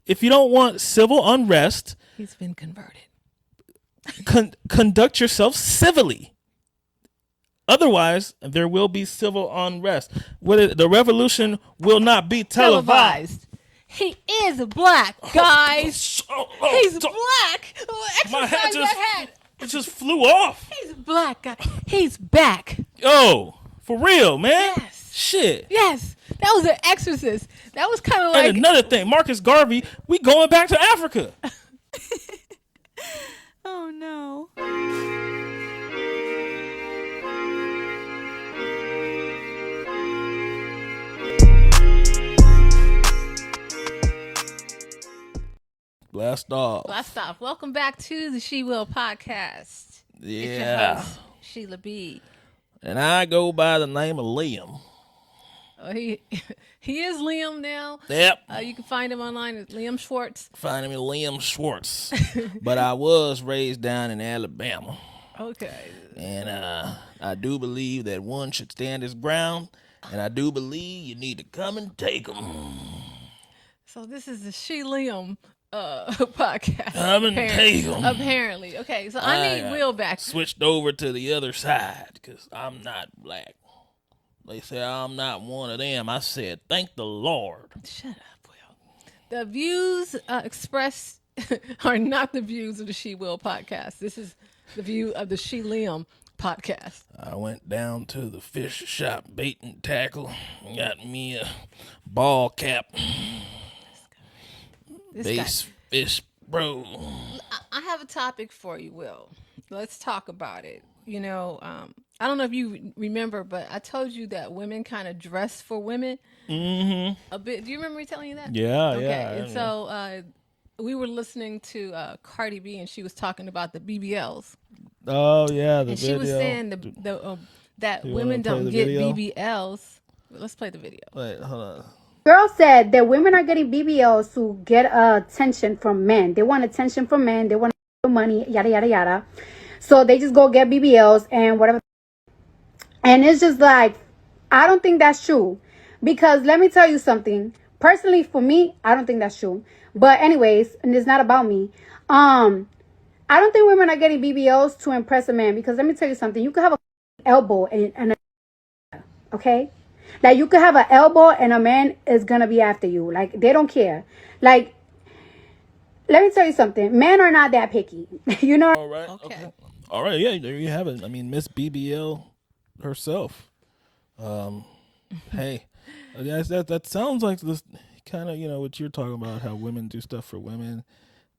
if you don't want civil unrest, he's been converted. Conduct yourself civilly. Otherwise, there will be civil unrest. The revolution will not be televised. He is black, guys. He's black. My hat hat. It just flew off. He's black, guy. He's back. Oh, for real, man. Yes. Shit. Yes. That was an exorcist. That was kind of like... And another thing, Marcus Garvey, we going back to Africa. Oh, no. Blast off. Blast off. Welcome back to the She Will podcast. Yeah. It's your host, Sheila B. And I go by the name of Liam. Oh, he is Liam now. Yep. You can find him online at Liam Schwartz. Find him at Liam Schwartz. But I was raised down in Alabama. Okay. And I do believe that one should stand his ground. And I do believe you need to come and take them. So this is the She Liam podcast. Come and take them. Apparently. Okay, so I need Will back. Switched over to the other side because I'm not black. They say I'm not one of them. I said, thank the Lord. Shut up, Will. The views expressed are not the views of the She Will podcast. This is the view of the She Liam podcast. I went down to the fish shop, bait and tackle, and got me a ball cap. Base fish, bro. I have a topic for you, Will. Let's talk about it. You know, I don't know if you remember, but I told you that women kind of dress for women a bit. Do you remember me telling you that? Yeah, okay. yeah. And so we were listening to Cardi B, and she was talking about the BBLs. Oh, yeah, the and video. she was saying that women don't get BBLs. Let's play the video. Wait, hold on. Girl said that women are getting BBLs to get attention from men. They want attention from men. They want money, yada, yada, yada. So they just go get BBLs and whatever. And it's just like, I don't think that's true. Because let me tell you something. Personally, for me, I don't think that's true. But anyways, and it's not about me. I don't think women are getting BBLs to impress a man. Because let me tell you something. You could have a elbow and okay? Like, you could have an elbow and a man is going to be after you. Like, they don't care. Like, let me tell you something. Men are not that picky. You know? All right. Okay. All right. Yeah, there you have it. I mean, Miss BBL herself. Hey, that sounds like this kind of, you know, what you're talking about, how women do stuff for women.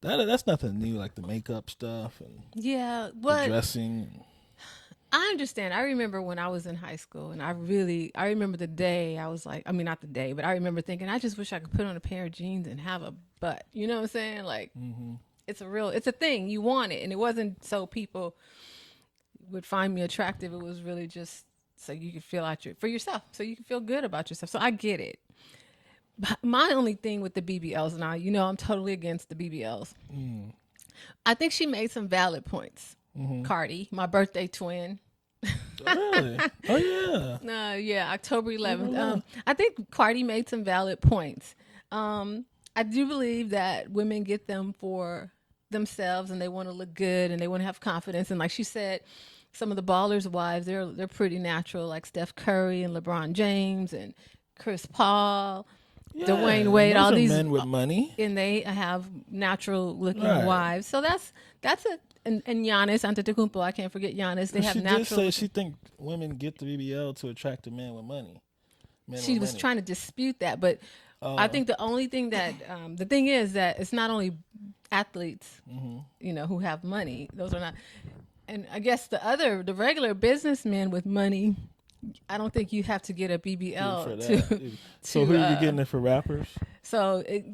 That's nothing new, like the makeup stuff and yeah, but the dressing. I understand. I remember when I was in high school, and I remember the day I was like, I mean, not the day, but I remember thinking, I just wish I could put on a pair of jeans and have a butt. You know what I'm saying? Like, it's a thing. You want it. And it wasn't so people would find me attractive. It was really just so you could feel for yourself, so you can feel good about yourself. So I get it. But my only thing with the BBLs, and I'm totally against the BBLs. I think she made some valid points. Cardi, my birthday twin. Really? Oh yeah. Yeah, October 11th. I think Cardi made some valid points. I do believe that women get them for themselves, and they want to look good, and they want to have confidence. And like she said, some of the ballers' wives, they're pretty natural, like Steph Curry and LeBron James and Chris Paul. Yeah, Dwayne Wade, all these men with money, and they have natural looking wives. So that's and Giannis Antetokounmpo. I can't forget Giannis. They have natural. She did say she think women get the BBL to attract a man with money. She was trying to dispute that, but I think the only thing that the thing is that it's not only athletes, who have money. Those are not, and I guess the regular businessmen with money. I don't think you have to get a BBL to. So who are you getting it for? Rappers? So you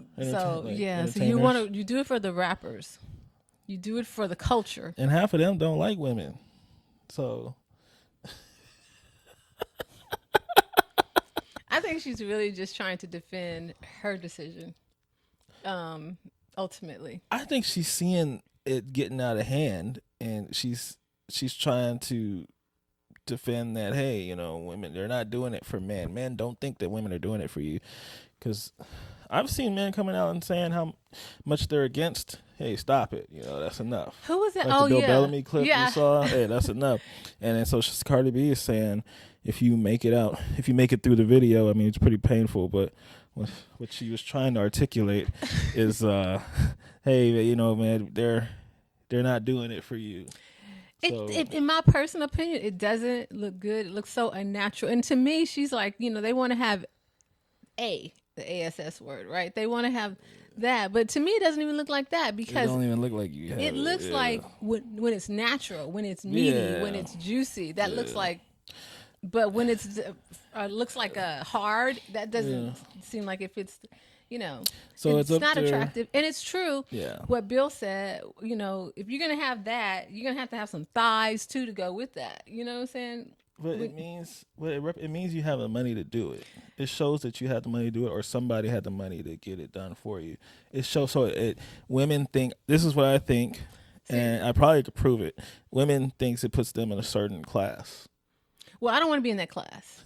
do it for the rappers. You do it for the culture. And half of them don't like women. So I think she's really just trying to defend her decision. Ultimately, I think she's seeing it getting out of hand, and she's trying to defend that, hey, women, they're not doing it for men. Men don't think that women are doing it for you, because I've seen men coming out and saying how much they're against. Hey, stop it. That's enough. Who was it? Like Oh, the Bill yeah. Bellamy clip Yeah. you saw. Hey, that's enough. And then so Cardi B is saying, if you make it through the video, I mean, it's pretty painful, but what she was trying to articulate is, hey, man, they're not doing it for you. So, In my personal opinion, it doesn't look good. It looks so unnatural. And to me, she's like, they want to have the ASS word, right? They want to have that. But to me, it doesn't even look like that because it don't even look like you have it looks like when it's natural, when it's meaty, when it's juicy, that looks like. But when it's looks like a hard, that doesn't seem like it fits. So it's not attractive, and it's true. Yeah. What Bill said, if you're gonna have that, you're gonna have some thighs too to go with that. You know what I'm saying? But it means you have the money to do it. It shows that you had the money to do it, or somebody had the money to get it done for you. It shows. Women think, this is what I think, and I probably could prove it. Women thinks it puts them in a certain class. Well, I don't want to be in that class.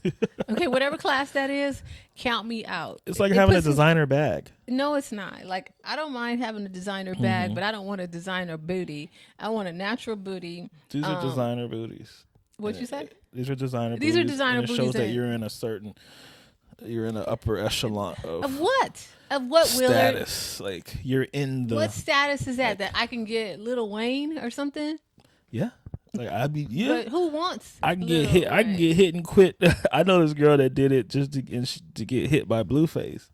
Okay, whatever class that is, count me out. It's like having a designer bag. No, it's not. Like, I don't mind having a designer bag, but I don't want a designer booty. I want a natural booty. These are designer booties. What'd you say? These are designer booties. These are designer and it booties. shows that you're in an upper echelon of what? Of what, Willard? Status. Like, you're in the... What status is that? That I can get Lil Wayne or something? Yeah. Like, But who wants? I can get hit. I can get hit and quit. I know this girl that did it just to get hit by Blueface,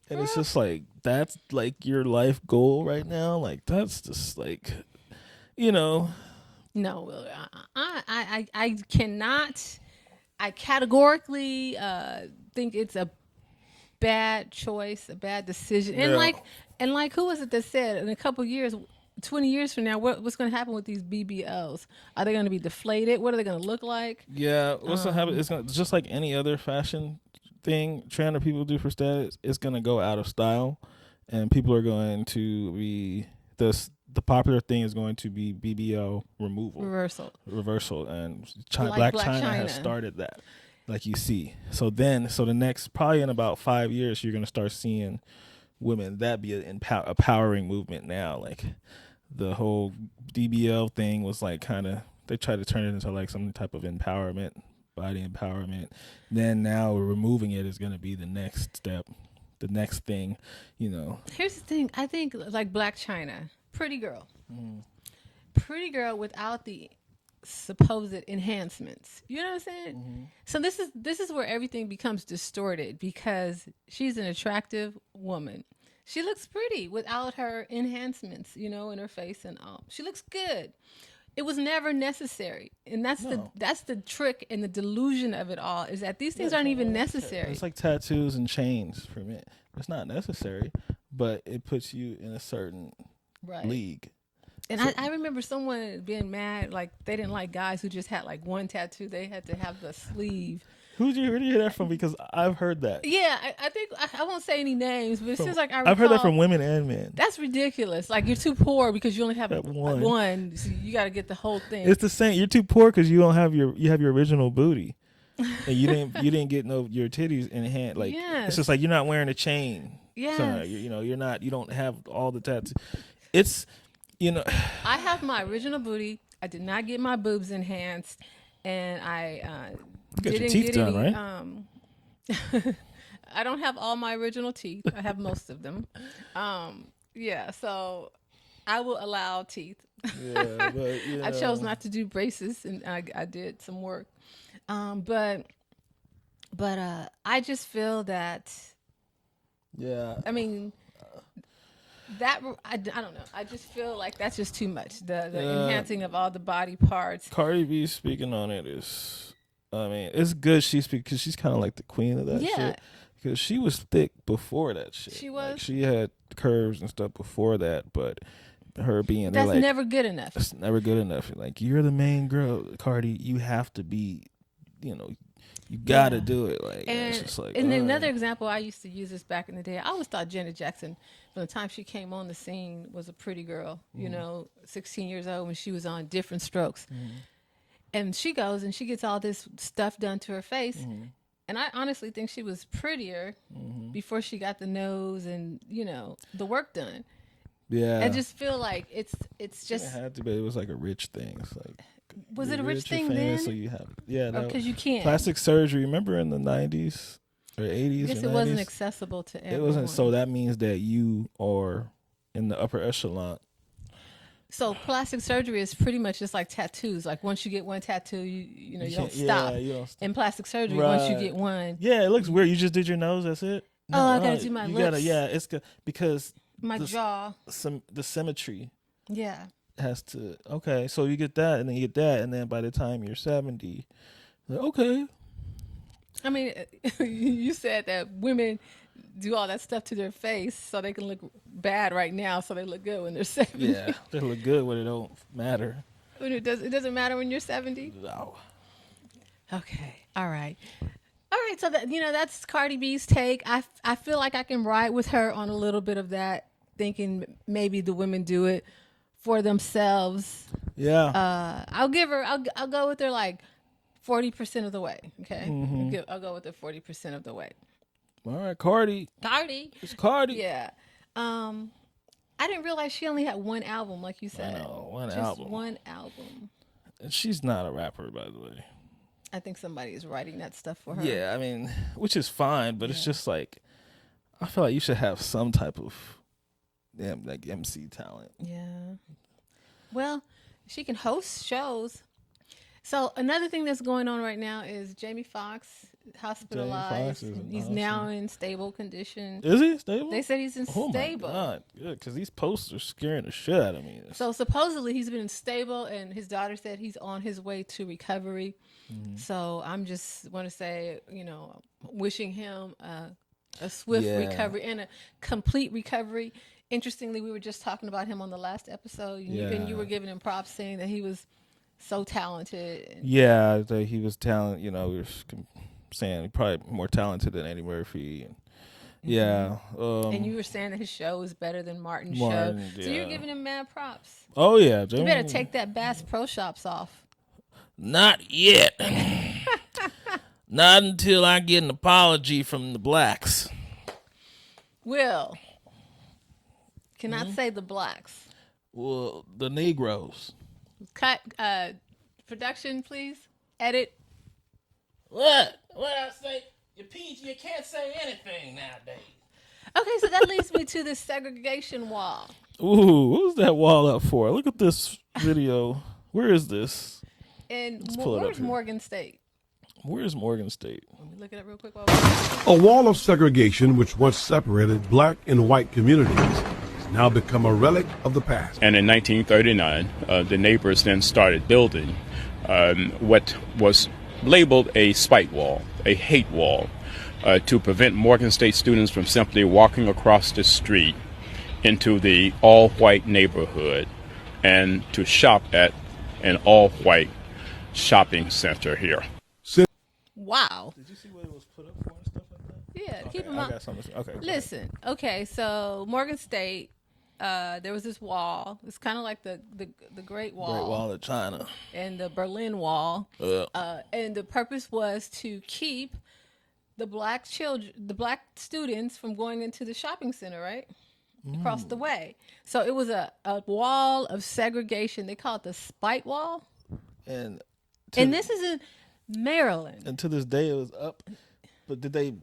and it's just like, that's like your life goal right now. Like, that's just like, No, Willard. I cannot. I categorically think it's a bad choice, a bad decision, and like who was it that said in a couple years? 20 years from now, what's going to happen with these BBLs? Are they going to be deflated? What are they going to look like? Yeah, what's going to happen? It's just like any other fashion thing trying to people do for status. It's going to go out of style, and people are going to be the popular thing is going to be BBL reversal, and Black China has started that, like you see. So the next, probably in about 5 years, you're going to start seeing women. That be a powering movement now, like. The whole BBL thing was like they tried to turn it into like some type of empowerment, body empowerment. Then now removing it is going to be the next step, the next thing, Here's the thing. I think like Black China, pretty girl without the supposed enhancements. You know what I'm saying? Mm-hmm. So this is where everything becomes distorted because she's an attractive woman. She looks pretty without her enhancements, in her face and all. She looks good. It was never necessary, and that's the trick and the delusion of it all is that these things aren't even necessary. It's like tattoos and chains for men. It's not necessary, but it puts you in a certain league. And I remember someone being mad, like they didn't like guys who just had like one tattoo. They had to have the sleeve. Where did you hear that from? Because I've heard that. Yeah, I think I won't say any names, but it seems like I've heard that from women and men. That's ridiculous. Like you're too poor because you only have one. So you got to get the whole thing. It's the same. You're too poor because you have your original booty, and you didn't get your titties in hand. Like it's just like you're not wearing a chain. Yeah, so, you're not. You don't have all the tattoos. It's I have my original booty. I did not get my boobs enhanced, and I. You got your teeth done, right? I don't have all my original teeth. I have most of them. So I will allow teeth. Yeah, but I chose not to do braces, and I did some work. But I just feel that. Yeah. I mean. That I don't know. I just feel like that's just too much. The enhancing of all the body parts. Cardi B speaking on it is. I mean, it's good she speaks because she's kind of like the queen of that shit. Because she was thick before that shit. She was. Like, she had curves and stuff before that, but her being that's never good enough. It's never good enough. Like, you're the main girl, Cardi. You have to be, you got to do it. Like, and it's just like. And another example, I used to use this back in the day. I always thought Janet Jackson, from the time she came on the scene, was a pretty girl. 16 years old when she was on Different Strokes. Mm-hmm. And she goes and she gets all this stuff done to her face. Mm-hmm. And I honestly think she was prettier before she got the nose and, the work done. Yeah. I just feel like it's It just. had to be. It was like a rich thing. It's like, Was it you're a rich rich, thing you're famous, then? so you have, yeah. Because you can't. Plastic surgery, remember in the 90s or 80s? I guess or it wasn't 90s? accessible to everyone. It wasn't, so that means that you are in the upper echelon. So plastic surgery is pretty much just like tattoos. Like once you get one tattoo, you don't stop. Yeah, you don't stop. In plastic surgery, once you get one, Yeah, it looks weird. You just did your nose, that's it? Oh, I gotta do my you lips. it's good because my jaw. the symmetry Yeah. has to, okay, so you get that and then you get that, and then by the time you're 70, okay. I mean, you said that women do all that stuff to their face so they can look bad right now, so they look good when they're 70. Yeah, they look good when it don't matter. When it doesn't matter when you're 70. No. Okay. All right. So that's Cardi B's take. I feel like I can ride with her on a little bit of that, thinking maybe the women do it for themselves. Yeah. I'll go with her like 40% of the way. Okay. I'll go with her 40% of the way. All right, Cardi. It's Cardi. Yeah. I didn't realize she only had one album, like you said. I know, Just one album. And she's not a rapper, by the way. I think somebody is writing that stuff for her. Yeah, I mean, which is fine, but it's just like, I feel like you should have some type of like MC talent. Yeah. Well, she can host shows. So another thing that's going on right now is Jamie Foxx hospitalized. He's now in stable condition. Is he stable? They said he's in stable. Oh my God, good, because these posts are scaring the shit out of me. So supposedly he's been stable, and his daughter said he's on his way to recovery. So I'm just want to say, wishing him a swift recovery and a complete recovery. Interestingly, we were just talking about him on the last episode, and you were giving him props, saying that he was so talented. Yeah, that he was talented. We were saying probably more talented than Eddie Murphy. And yeah. And you were saying that his show is better than Martin's show. Yeah. So you're giving him mad props. Oh, yeah. You better take that Bass Pro Shops off. Not yet. Not until I get an apology from the blacks. Will. Cannot say the blacks. Well, the Negroes. Cut production, please. Edit. What I say? You can't say anything nowadays. Okay, so that leads me to this segregation wall. Ooh, what was that wall up for? Look at this video. Where is this? And pull it where's up here. Morgan State? Where's Morgan State? Let me look it up real quick. A wall of segregation which once separated black and white communities has now become a relic of the past. And in 1939, the neighbors then started building what was labeled a spite wall, a hate wall, to prevent Morgan State students from simply walking across the street into the all-white neighborhood and to shop at an all-white shopping center here. Wow. Did you see what it was put up for and stuff like that? Yeah, Okay, keep in I mind. got something. Okay. Listen, okay, so Morgan State, there was this wall. It's kind of like the Great Wall. Great Wall of China. And the Berlin Wall. And the purpose was to keep the black students from going into the shopping center, right? Across the way. So it was a wall of segregation. They call it the spite wall. And This is in Maryland. And to this day, it was up. But did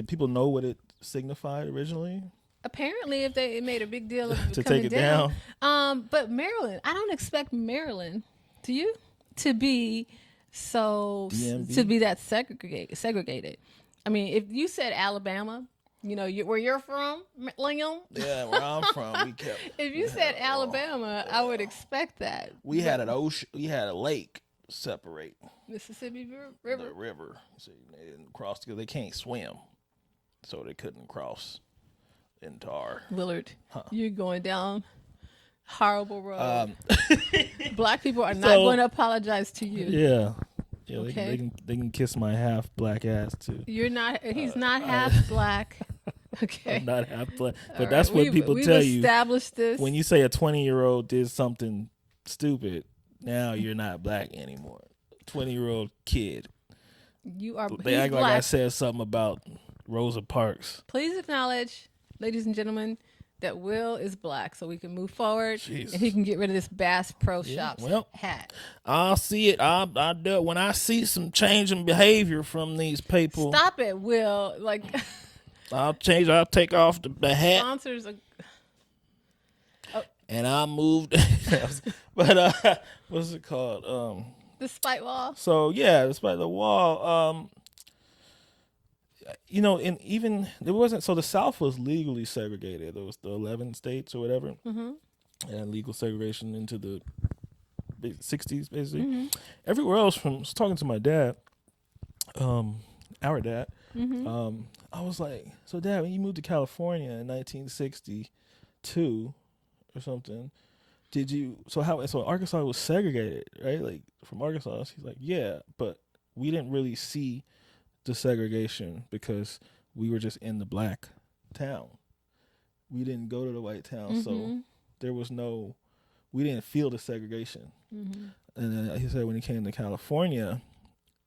people know what it signified originally? Apparently, if it made a big deal of To coming take it down. But Maryland, I don't expect Maryland, do you, to be DMV? to be that segregated. I mean, if you said Alabama, where you're from, Liam. Yeah, where I'm from, we kept. If you said Alabama, I would expect that. We had an ocean. We had a lake separate Mississippi River. the river, so they didn't cross because they can't swim, so they couldn't cross into our. Willard, you're going down horrible road. Black people are not going to apologize to you. Yeah. Okay. They can kiss my half black ass too. You're not. He's not half black. Okay. I'm not half black, but All that's right. what people we've tell you established this. when you say a 20-year-old did something stupid. Now you're not black anymore. 20-year-old kid. You are. They He's act black. like I said something about Rosa Parks. Please acknowledge, ladies and gentlemen, that Will is black, so we can move forward, Jesus. and he can get rid of this Bass Pro Shops hat. I'll see it. I'll do it when I see some change in behavior from these people. Stop it, Will. Like, I'll change. I'll take off the hat. sponsors are. And I moved. But what's it called? The spite wall. So yeah, despite the wall, and even there wasn't. So the South was legally segregated. There was the 11 states or whatever, and legal segregation into the 60s, basically. Everywhere else, I was talking to my dad, our dad. I was like, "So, Dad, when you moved to California in 1962 or something, did you? So Arkansas was segregated, right? Like from Arkansas." He's like, "Yeah, but we didn't really see the segregation because we were just in the black town. We didn't go to the white town, so there was no. We didn't feel the segregation." And then he said when he came to California,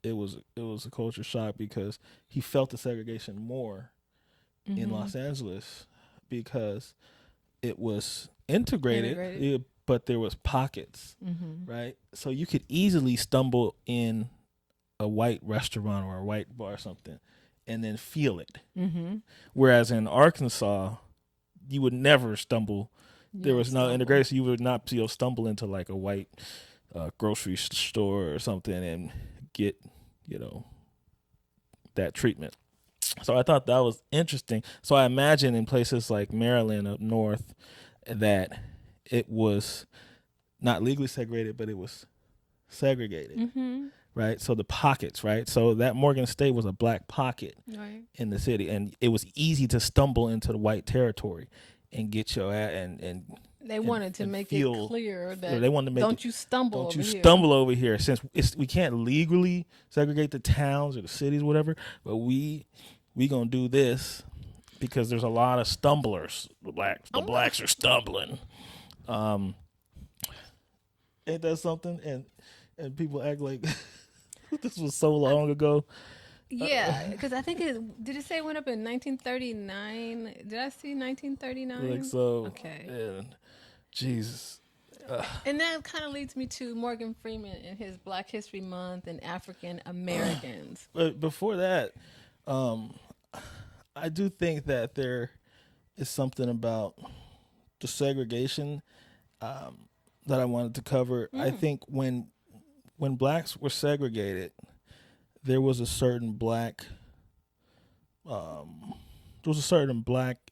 it was a culture shock because he felt the segregation more in Los Angeles because it was integrated. But there was pockets, right? So you could easily stumble in a white restaurant or a white bar or something and then feel it. Whereas in Arkansas, you would never stumble. There was no integration. You would not stumble into like a white grocery store or something and get, that treatment. So I thought that was interesting. So I imagine in places like Maryland up north that it was not legally segregated, but it was segregated, right? So the pockets, right? So that Morgan State was a black pocket in the city, and it was easy to stumble into the white territory and get your ass and they wanted to make it clear that they wanted to make don't you stumble over here since we can't legally segregate the towns or the cities, whatever, but we gonna do this because there's a lot of stumblers. The blacks are stumbling. Ain't that something? And people act like this was so long ago. Yeah, because I think did it say it went up in 1939? Did I see 1939? Like so. Okay. And Jesus. And that kind of leads me to Morgan Freeman and his Black History Month and African Americans. But before that, I do think that there is something about the segregation that I wanted to cover. I think when blacks were segregated, there was a certain black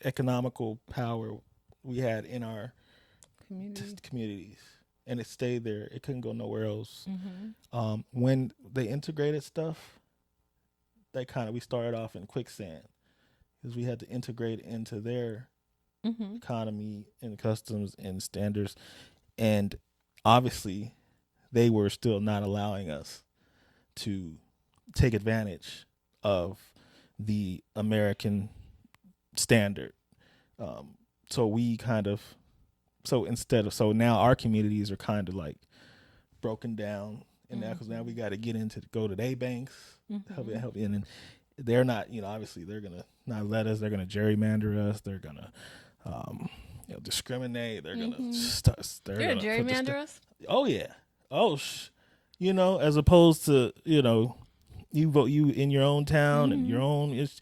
economical power we had in our communities, and it stayed there. It couldn't go nowhere else. When they integrated stuff, we started off in quicksand because we had to integrate into their economy and customs and standards, and obviously they were still not allowing us to take advantage of the American standard. So now our communities are kind of like broken down, and now because now we got to go to their banks, help and they're not, obviously they're gonna not let us. They're gonna gerrymander us. They're gonna, discriminate. They're gonna they're gonna gerrymander us. Oh yeah. As opposed to you vote you in your own town and your own. It's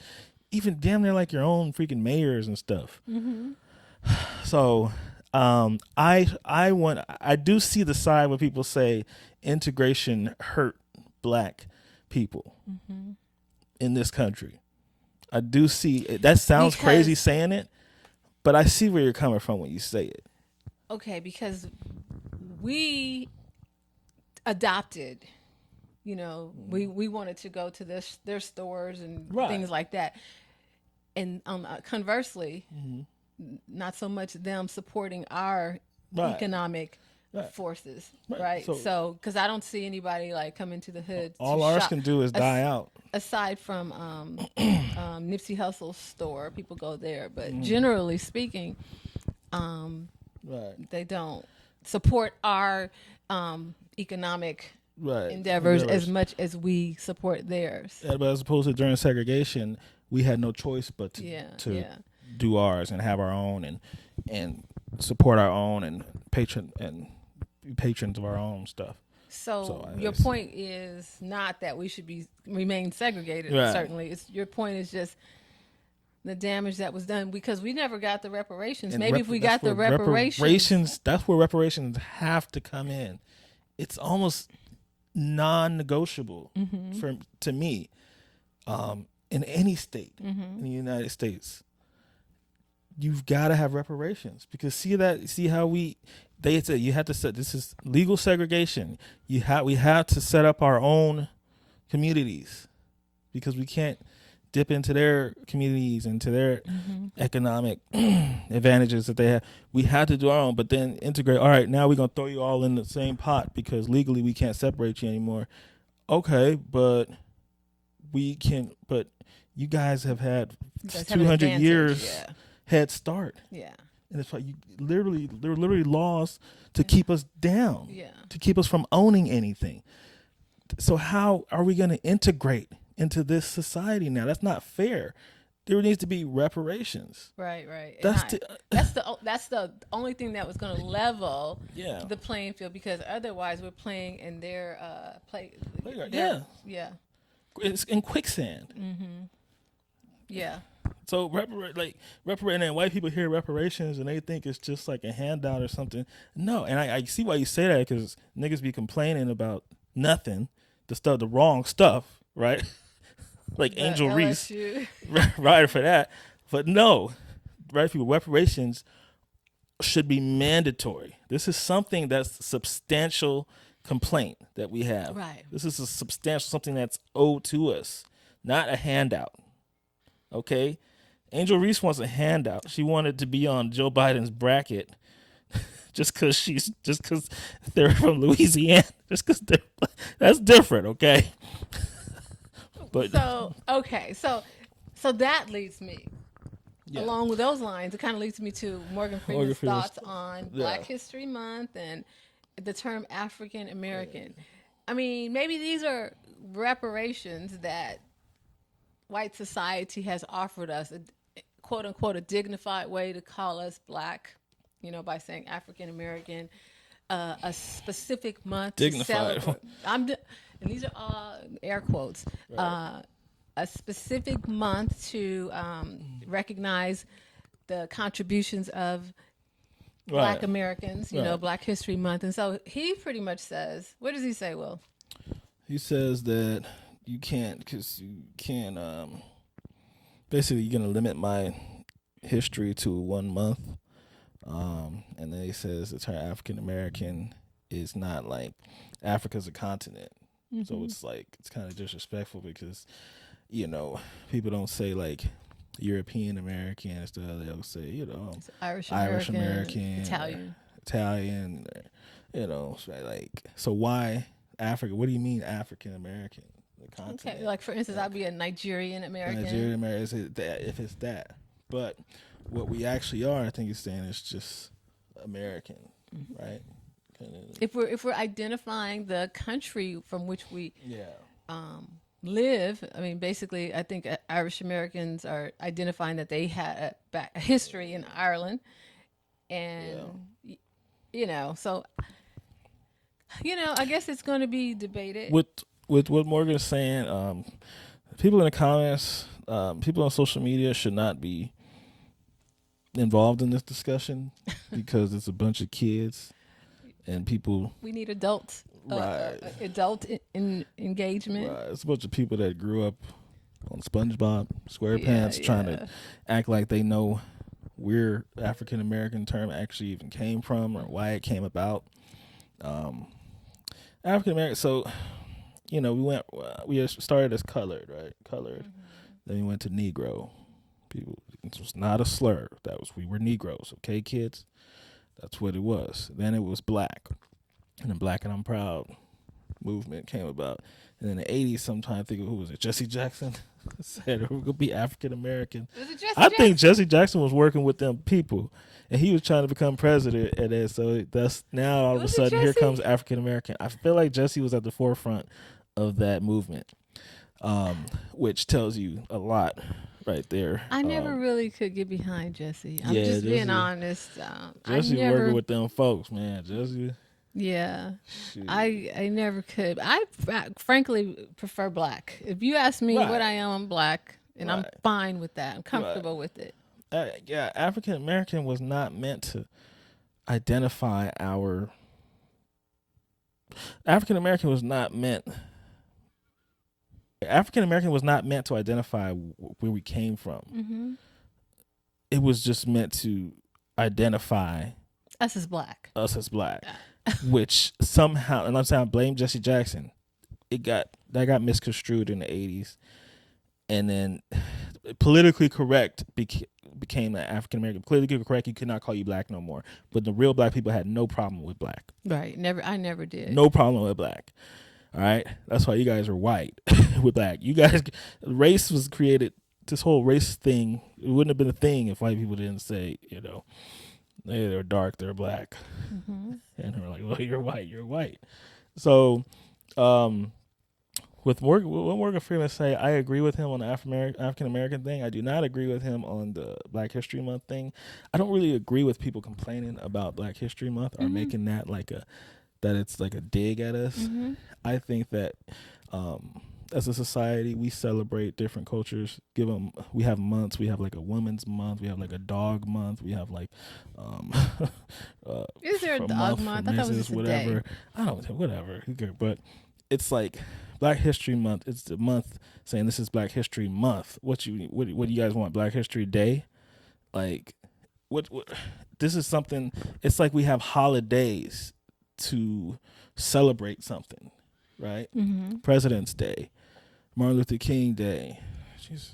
even damn near like your own freaking mayors and stuff. So I do see the side where people say integration hurt black people in this country. I do see it. That sounds crazy saying it, but I see where you're coming from when you say it. Okay, because we adopted, we wanted to go to their stores and things like that. And conversely, not so much them supporting our economic forces, right? So, because I don't see anybody like coming to the hood. All ours can do is die out. Aside from Nipsey Hussle's store, people go there. But generally speaking, they don't support our economic endeavors as much as we support theirs. Yeah, but as opposed to during segregation, we had no choice but to do ours and have our own and support our own and be patrons of our own stuff. So your point is not that we should remain segregated. Right. Certainly, your point is just the damage that was done because we never got the reparations. And maybe if we got the reparations, that's where reparations have to come in. It's almost non-negotiable to me. In any state in the United States, you've got to have reparations because see how they said you have to set, this is legal segregation. We have to set up our own communities because we can't dip into their communities, into their economic advantages that they have. We have to do our own, but then integrate. All right, now we're going to throw you all in the same pot because legally we can't separate you anymore. Okay, but you guys have had 200 years head start. Yeah. And it's like there were literally laws to keep us down, to keep us from owning anything. So how are we going to integrate into this society now? That's not fair. There needs to be reparations. Right. That's the only thing that was going to level the playing field because otherwise we're playing in their playground. Yeah. It's in quicksand. Yeah. So reparating, and white people hear reparations and they think it's just like a handout or something. No, and I see why you say that because niggas be complaining about nothing, the wrong stuff, right? Like Angel Reese, right for that. But no, right people, reparations should be mandatory. This is something that's substantial complaint that we have. Right. This is a substantial something that's owed to us, not a handout. Okay? Angel Reese wants a handout. She wanted to be on Joe Biden's bracket just because they're from Louisiana. Just because that's different, okay? But so that leads me along with those lines. It kind of leads me to Morgan Freeman's thoughts on Black History Month and the term African American. I mean, maybe these are reparations that white society has offered us, a quote unquote a dignified way to call us Black, by saying African American, a specific month dignified. To celebrate. And these are all air quotes. Right. A specific month to recognize the contributions of Black Americans, Black History Month. And so he pretty much says, what does he say, Will? He says that you can't, basically you're going to limit my history to 1 month. And then he says the term African American is not like Africa's a continent. So it's kind of disrespectful because, people don't say like European American and stuff. They'll say, it's Irish American, Italian, so why Africa? What do you mean African American? The continent. Okay, like for instance, I'd be a Nigerian American. Nigerian American, if it's that. But what we actually are, I think he's saying, is just American, right? If we're identifying the country from which we live, I mean, basically, I think Irish Americans are identifying that they had a history in Ireland, and so I guess it's going to be debated. With what Morgan's saying, people in the comments, people on social media should not be involved in this discussion because it's a bunch of kids and people. We need adults, adult engagement. Right, it's a bunch of people that grew up on SpongeBob SquarePants trying to act like they know where African American term actually even came from or why it came about. African American, so we started as colored, right? Colored. Then we went to Negro. People, it was not a slur. We were Negroes, okay, kids? That's what it was. Then it was Black. And the Black and I'm Proud movement came about. And in the 80s, sometime, I think, who was it? Jesse Jackson? said we're gonna be African American. Was it Jesse I think Jackson? Jesse Jackson was working with them people, and he was trying to become president. And then so that's now all of a Was it sudden here Jesse? comes African American. I feel like Jesse was at the forefront of that movement, which tells you a lot right there. I never really could get behind Jesse. I'm yeah, just being Jesse- honest. I Jesse never, working with them folks, man. Jesse, yeah, shoot. I never could. I frankly prefer black. If you ask me Right. what I am, I'm black, and I'm Right. fine with that. I'm comfortable with it. Yeah, African American was not meant to identify our. African American was not meant. African American was not meant to identify where we came from. Mm-hmm. It was just meant to identify Us as black. us as black, which somehow, and I'm saying I blame Jesse Jackson. That got misconstrued in the '80s, and then politically correct became an African American. Politically correct, you could not call you black no more. But the real black people had no problem with black. Right. Never. I never did. No problem with black. All right, that's why you guys are white with black. You guys, race was created. This whole race thing, it wouldn't have been a thing if white people didn't say, hey, they're dark, they're black, and they're like, well, you're white. So, with what Morgan Freeman say, I agree with him on the African American thing. I do not agree with him on the Black History Month thing. I don't really agree with people complaining about Black History Month or making that that it's like a dig at us. I think that as a society, we celebrate different cultures. We have months. We have like a woman's month. We have like a dog month. We have like Is there a dog month? I thought that was just a day. I don't know, whatever. Who cares? But it's like Black History Month. It's the month saying this is Black History Month. What do you guys want? Black History Day? Like what this is something. It's like we have holidays to celebrate something, right? President's Day, Martin Luther King Day,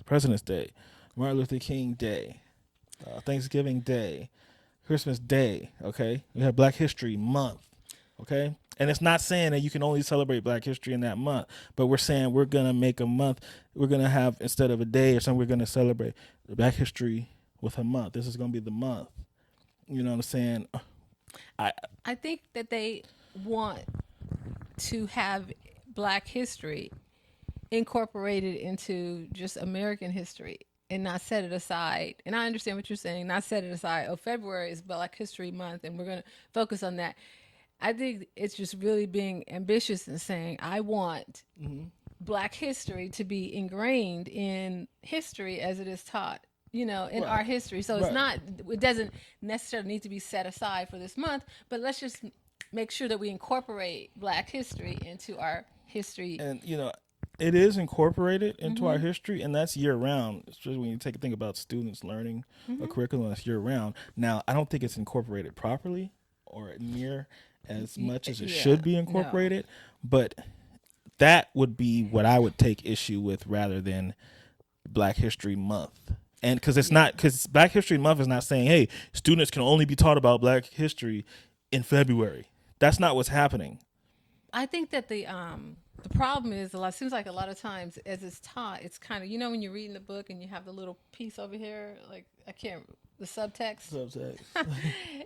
President's Day, Martin Luther King Day, Thanksgiving Day, Christmas Day. Okay, we have Black History Month. Okay, and it's not saying that you can only celebrate Black history in that month, but we're saying we're gonna make a month. We're gonna have, instead of a day or something, we're gonna celebrate Black history with a month. This is gonna be the month. You know what I'm saying? I think that they want to have Black history incorporated into just American history and not set it aside. And I understand what you're saying, not set it aside. Oh, February is Black History Month and we're going to focus on that. I think it's just really being ambitious and saying, I want Black history to be ingrained in history as it is taught, in our history. So it doesn't necessarily need to be set aside for this month, but let's just make sure that we incorporate Black history into our history. And it is incorporated into our history, and that's year round. Especially when you think about students learning a curriculum that's year round. Now, I don't think it's incorporated properly or near as much as it should be incorporated, but that would be what I would take issue with rather than Black History Month. And because Black History Month is not saying, hey, students can only be taught about Black history in February. That's not what's happening. I think that the problem is seems like a lot of times as it's taught, it's kind of, when you're reading the book and you have the little piece over here, like the subtext.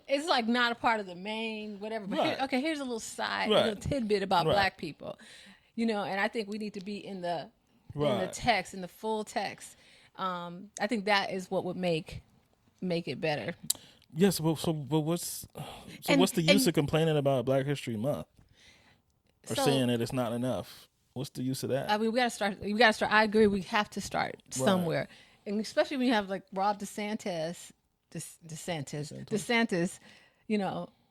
It's like not a part of the main whatever. But here's a little side, little tidbit about Black people, and I think we need to be in the text, in the full text. I think that is what would make it better. Yes, but what's the use of complaining about Black History Month or saying that it's not enough? What's the use of that? I mean, we got to start. I agree. We have to start somewhere, and especially when you have like Rob DeSantis,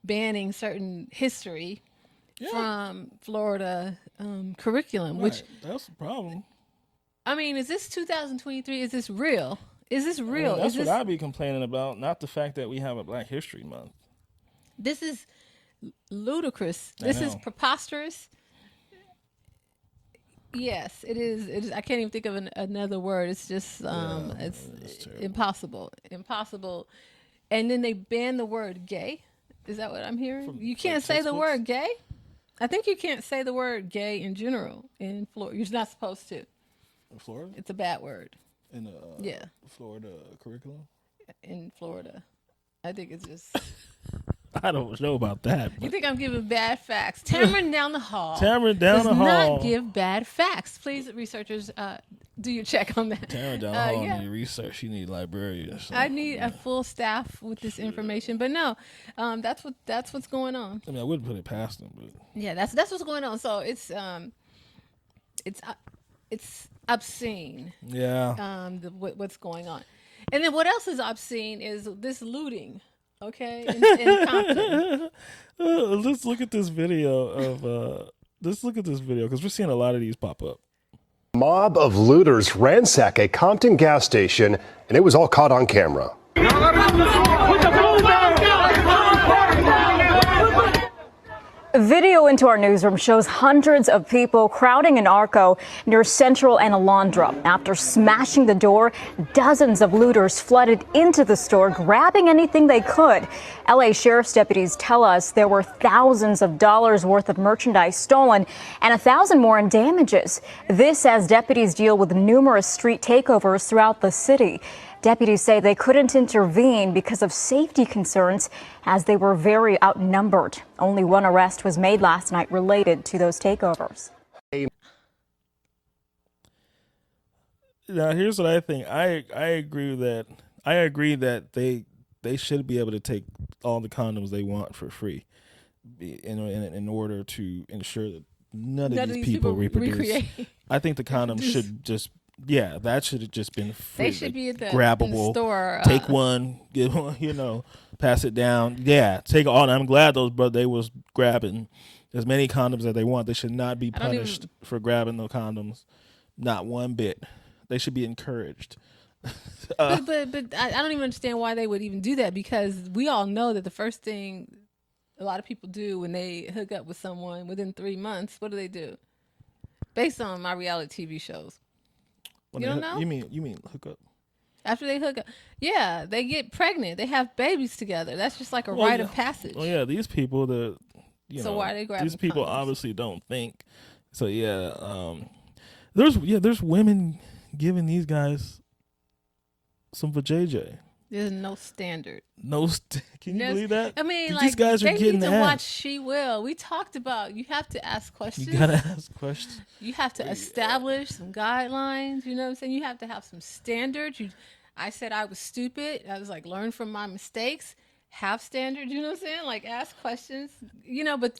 banning certain history from Florida curriculum, which that's the problem. I mean, is this 2023? Is this real? Is this real? That's what I'd be complaining about, not the fact that we have a Black History Month. This is ludicrous. This is preposterous. Yes, it is. It is. I can't even think of another word. It's just it's impossible. Impossible. And then they ban the word gay. Is that what I'm hearing? You can't say the word gay? I think you can't say the word gay in general in Florida. You're not supposed to. In Florida? It's a bad word. In the Florida curriculum? In Florida. I think it's just... I don't know about that. You think I'm giving bad facts? Tamron down the hall. Tamron down the hall. Does not give bad facts. Please, researchers, do your check on that. Tamron down the hall need research. She need librarians. I need a full staff with this information. But no, that's what's going on. I mean, I wouldn't put it past them, but yeah, that's what's going on. So it's obscene. Yeah. What's going on, and then what else is obscene is this looting. Okay, in Compton. Let's look at this video because we're seeing a lot of these pop up. Mob of looters ransack a Compton gas station, and it was all caught on camera. Video into our newsroom shows hundreds of people crowding an Arco near Central and Alondra. After smashing the door, dozens of looters flooded into the store, grabbing anything they could. LA Sheriff's deputies tell us there were thousands of dollars worth of merchandise stolen and 1,000 more in damages. This as deputies deal with numerous street takeovers throughout the city. Deputies say they couldn't intervene because of safety concerns as they were very outnumbered. Only one arrest was made last night related to those takeovers. Now, here's what I think. I agree that they should be able to take all the condoms they want for free in order to ensure that none of these people reproduce. Recreate. I think the condoms should just... Yeah, that should have just been free. They should be at the grabbable. Store. Take one, give one, pass it down. Yeah, take all. I'm glad they was grabbing as many condoms as they want. They should not be punished for grabbing the condoms. Not one bit. They should be encouraged. But I don't even understand why they would even do that, because we all know that the first thing a lot of people do when they hook up with someone within 3 months, what do? Based on my reality TV shows. You don't know? You mean hook up? After they hook up, yeah, they get pregnant. They have babies together. That's just like a rite of passage. Oh yeah, these people why are they grabbing these people condoms? obviously don't think. So there's women giving these guys some vajayjay. There's no standard. Can you believe that? I mean, these guys are they getting need to ass. watch She Will. We talked about you have to ask questions. You gotta ask questions. You have to establish some guidelines. You know what I'm saying? You have to have some standards. I said I was stupid. I was like, learn from my mistakes. Have standards. You know what I'm saying? Like, ask questions. But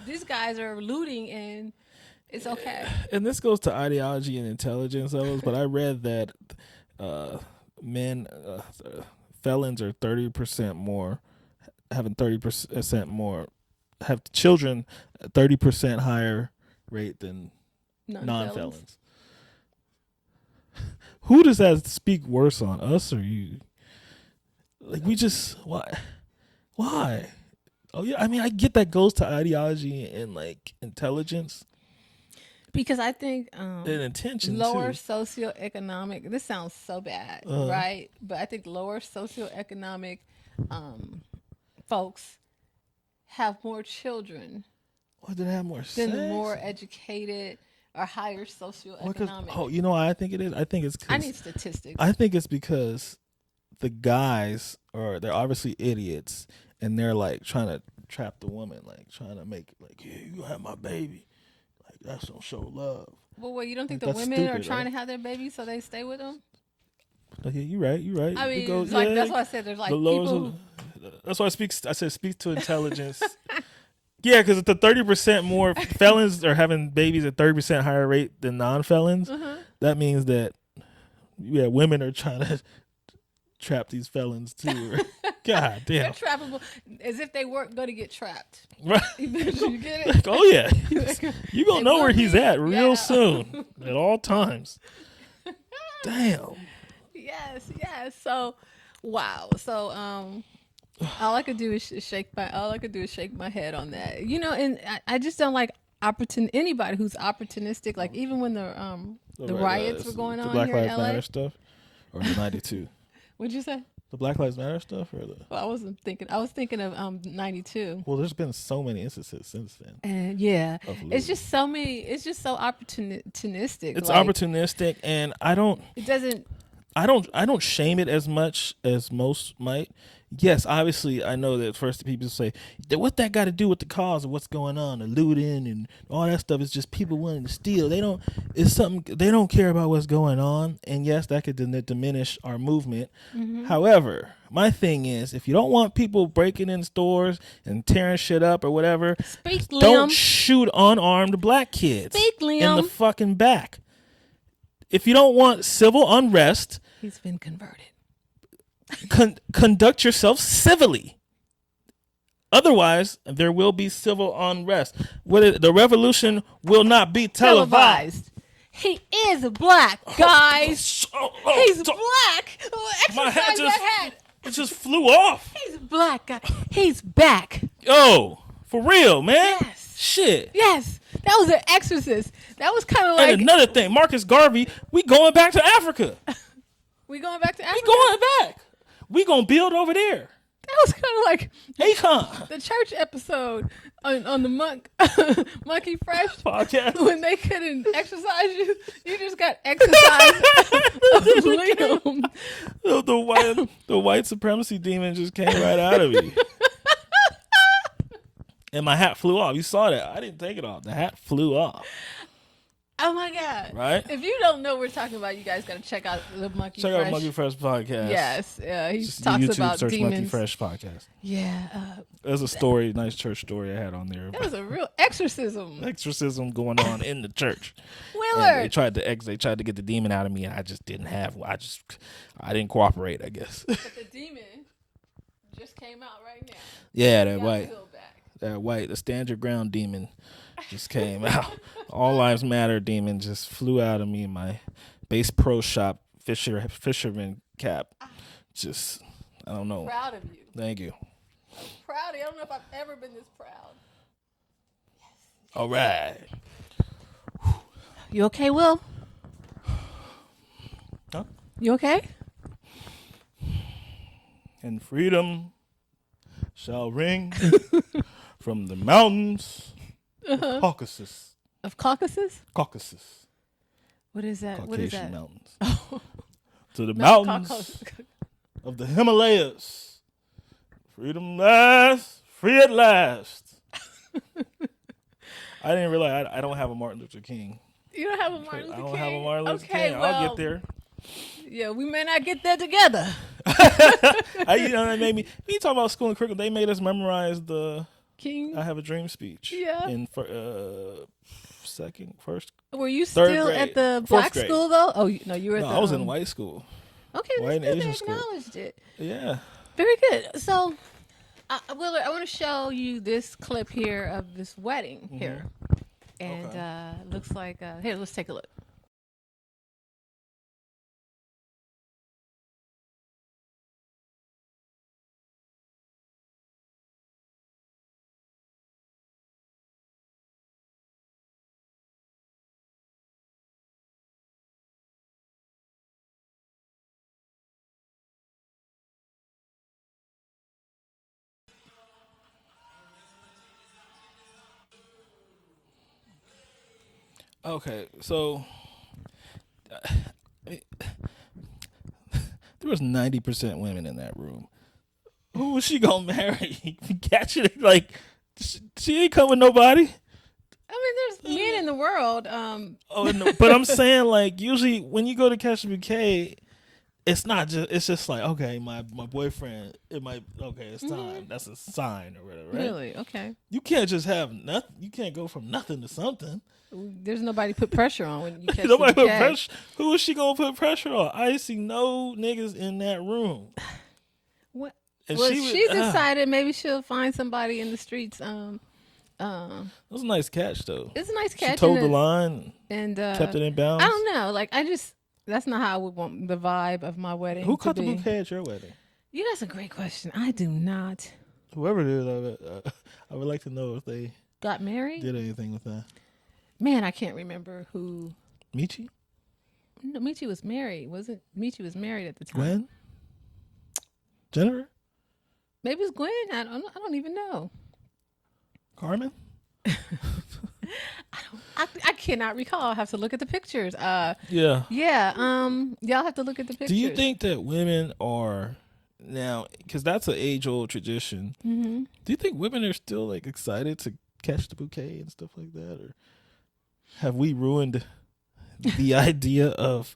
these guys are looting, and it's okay. And this goes to ideology and intelligence levels. But I read that felons are 30% more, having 30% more, have children at 30% higher rate than non-felons. Who does that speak worse on, us or you? Like, we just, why? Oh yeah, I mean, I get that goes to ideology and like intelligence. Because I think and intention lower too. socioeconomic, this sounds so bad, right? But I think lower socioeconomic folks have more children. Or do they have more than sex? the more educated or higher socioeconomic. I think it is. I think it's. I need statistics. I think it's because the guys they're obviously idiots, and they're like trying to trap the woman, like trying to make like, yeah, you have my baby. That's don't show love. Well, you don't think the women are trying to have their babies so they stay with them? Yeah, you're right. I mean, that's why I said there's like people. That's why I said speak to intelligence. Yeah, because the 30% more felons are having babies at 30% higher rate than non-felons. That means that women are trying to trap these felons too. God damn. They're trappable as if they weren't going to get trapped. Right. You get it? Like, oh yeah. You're going to know where he's at real soon at all times. Damn. Yes. So, wow. So, all I could do is shake my head on that. And I just don't like anybody who's opportunistic. Like even when the riots were going on Black here in Lives LA. Matter stuff, or the 92. What'd you say? The Black Lives Matter stuff, or the? Well, I wasn't thinking. I was thinking of 92. Well, there's been so many instances since then. And yeah, Of it's just so many. It's just so opportunistic. It's like, opportunistic, and I don't shame it as much as most might. Yes, obviously, I know that first people say, what that got to do with the cause of what's going on, the looting and all that stuff is just people wanting to steal. They don't care about what's going on. And yes, that could diminish our movement. Mm-hmm. However, my thing is, if you don't want people breaking in stores and tearing shit up or whatever, don't shoot unarmed black kids in the fucking back. If you don't want civil unrest, he's been converted. Conduct yourself civilly. Otherwise, there will be civil unrest. The revolution will not be televised. He is black, guys. He's black. My hat it just flew off. He's black, guy. He's back. Oh, for real, man. Yes. Shit. Yes. That was an exorcist. That was kind of like. And another thing, Marcus Garvey, we going back to Africa. We going back to Africa? We going back. We gonna build over there. That was kind of like the church episode on the Monkey Fresh podcast when they couldn't exercise you. You just got exercised. Liam. The white supremacy demon just came right out of me. And my hat flew off. You saw that. I didn't take it off. The hat flew off. Oh my God. Right? If you don't know what we're talking about, you guys got to check out the Monkey Fresh. Check out Monkey Fresh podcast. Yes. Yeah, he just talks YouTube about search demons. Monkey Fresh podcast. Yeah. There's a story, nice church story I had on there. That was a real exorcism. Exorcism going on in the church. Willard. And they tried to get the demon out of me, and I just didn't I didn't cooperate, I guess. But the demon just came out right now. Yeah, the stand your ground demon just came out. All lives matter demon just flew out of me in my Bass Pro Shop fisherman cap. Just, I don't know. Proud of you. Thank you. Proud of you. I don't know if I've ever been this proud. Yes. All right. You okay, Will? Huh? You okay? And freedom shall ring from the mountains of Caucasus. Of Caucasus? Caucasus. What is that? Caucasian What is that? mountains. To the mountains of the Himalayas. Freedom lasts, free at last. I didn't realize I don't have a Martin Luther King. You don't have a Martin Luther King? I don't have a Martin Luther King. Well, I'll get there. Yeah, we may not get there together. That made me. You talk about school and curriculum. They made us memorize the King. I Have a Dream speech. Yeah. In first. Were you still grade. at the Fourth black grade. school though? Oh no, you were at the. I was in white school. Okay, white they and Asian still school. acknowledged it. Yeah. Very good. So, Willard, I want to show you this clip here of this wedding here, and looks like here. Let's take a look. Okay, so there was 90% women in that room. Who was she gonna marry? Catch it like she ain't come with nobody. I mean, there's men in the world. But I'm saying like usually when you go to catch a bouquet, it's not just. It's just like okay, my boyfriend. It might it's time. That's a sign or whatever. Right? Really? Okay. You can't just have nothing. You can't go from nothing to something. There's nobody put pressure on when you catch nobody the put bouquet. pressure. Who is she gonna put pressure on? I see no niggas in that room. What? And Well, she decided maybe she'll find somebody in the streets. It was a nice catch though. It's a nice catch. She told the line and kept it in bounds. I don't know. Like that's not how I would want the vibe of my wedding. Who to cut the be. bouquet at your wedding? Yeah, that's a great question. I do not. Whoever did, I would like to know if they Got married? did anything with that. Man, I can't remember who. Michi? No, Michi was married. Michi was married at the time. When? Jennifer? Maybe it's Gwen. I don't even know. Carmen? I cannot recall. I have to look at the pictures. Yeah. Y'all have to look at the pictures. Do you think that women are now, because that's an age-old tradition, do you think women are still like excited to catch the bouquet and stuff like that, or have we ruined the idea of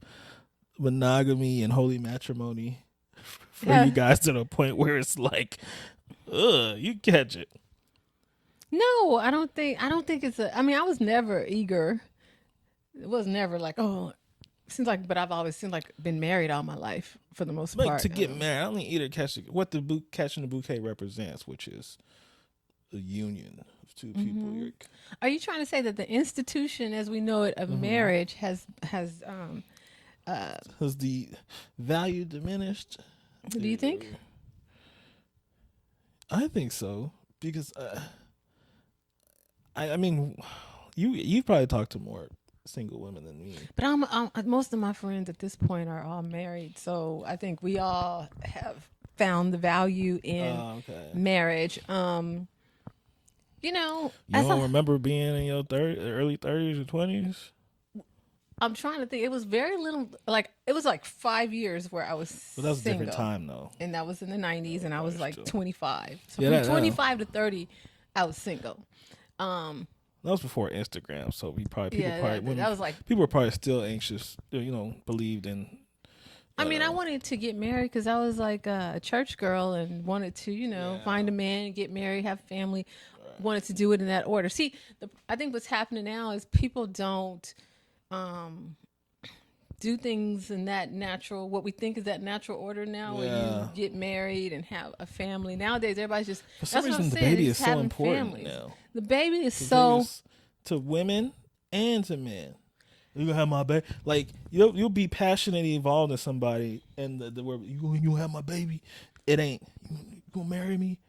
monogamy and holy matrimony for you guys to the point where it's like, you catch it? No, I don't think it's I mean, I was never eager. It was never like, oh, seems like, but I've always seemed like been married all my life for the most Like part. to get married, I only either catch what the catching the bouquet represents, which is a union of two people. Are you trying to say that the institution, as we know it, of marriage has the value diminished? do you think? I think so, because I mean, you probably talked to more single women than me. But I'm most of my friends at this point are all married, so I think we all have found the value in marriage. You know, you don't remember being in your early 30s or 20s? I'm trying to think. It was very little. Like it was like 5 years where I was. But that was single, a different time, though. And that was in the 90s, and I was like 25. So Yeah, from 25 to 30, I was single. That was before Instagram, so people were probably still anxious. Believed in. I mean, I wanted to get married because I was like a church girl and wanted to, find a man, get married, have family. Wanted to do it in that order. See, I think what's happening now is people don't do things in that natural, what we think is that natural order now, where you get married and have a family. Nowadays, everybody's just, for some reason, the baby is so important families. now. The baby is so to women and to men. You gonna have my baby? Like you'll be passionately involved in somebody, and the word you have my baby. It ain't you gonna marry me.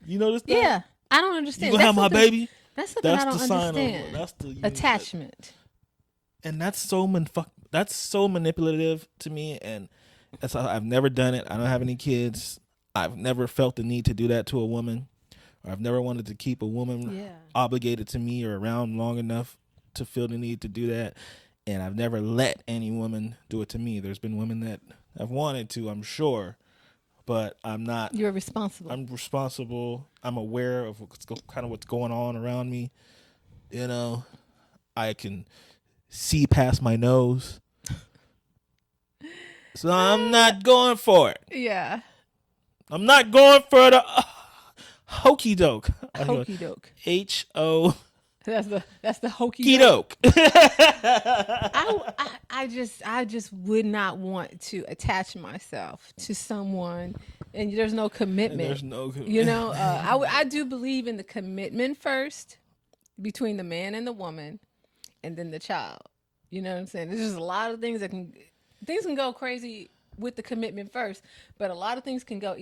You notice that? Yeah, I don't understand. You gonna have my baby? That's something I don't sign understand. That's the attachment. And that's so manipulative to me, and I've never done it. I don't have any kids. I've never felt the need to do that to a woman, or I've never wanted to keep a woman obligated to me or around long enough to feel the need to do that. And I've never let any woman do it to me. There's been women that have wanted to, I'm sure, but I'm not. You're responsible. I'm responsible. I'm aware of what's going on around me. I can see past my nose. So I'm not going for it. Yeah. I'm not going for the hokey doke. Hokey doke. H-O. That's the hokey doke. I just would not want to attach myself to someone, and there's no commitment. There's no commitment. I do believe in the commitment first between the man and the woman, and then the child. You know what I'm saying? There's just a lot of things things can go crazy with the commitment first, but a lot of things can go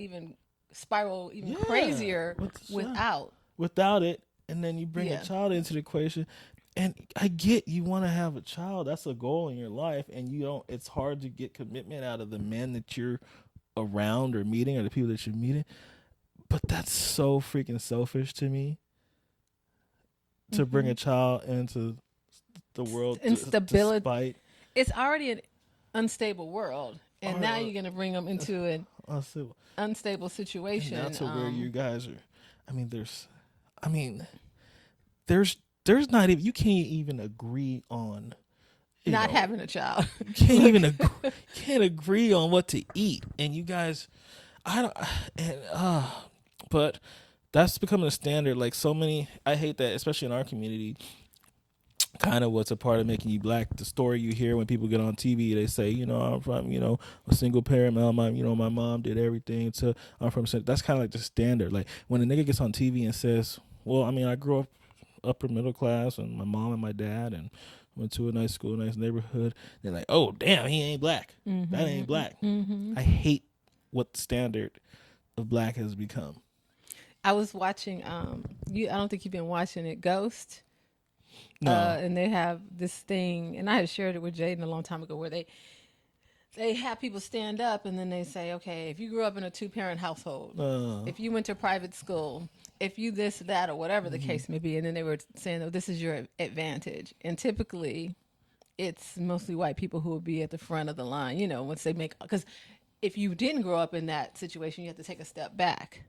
spiral crazier without it. And then you bring a child into the equation, and I get you want to have a child. That's a goal in your life, and it's hard to get commitment out of the men that you're around or meeting, or the people that you're meeting. But that's so freaking selfish to me, to bring a child into the world. Instability. It's already an unstable world, and now you're going to bring them into an unstable situation. And that's where you guys are. There's not even, you can't even agree on not having a child. You can't even can't agree on what to eat, and you guys, but that's becoming a standard. Like so many, I hate that, especially in our community. Kind of what's a part of making you black. The story you hear when people get on TV, they say, I'm from, a single parent. My mom did everything. So I'm from. That's kind of like the standard. Like when a nigga gets on TV and says, well, I grew up upper middle class, and my mom and my dad, and went to a nice school, nice neighborhood. They're like, oh damn, he ain't black. Mm-hmm. That ain't black. Mm-hmm. I hate what the standard of black has become. I was watching. I don't think you've been watching it, Ghost. No. And they have this thing, and I had shared it with Jaden a long time ago, where they have people stand up and then they say, okay, if you grew up in a 2-parent household, if you went to private school, if you this, that, or whatever the case may be, and then they were saying, oh, this is your advantage. And typically it's mostly white people who will be at the front of the line, you know, once they make, because if you didn't grow up in that situation, you have to take a step back,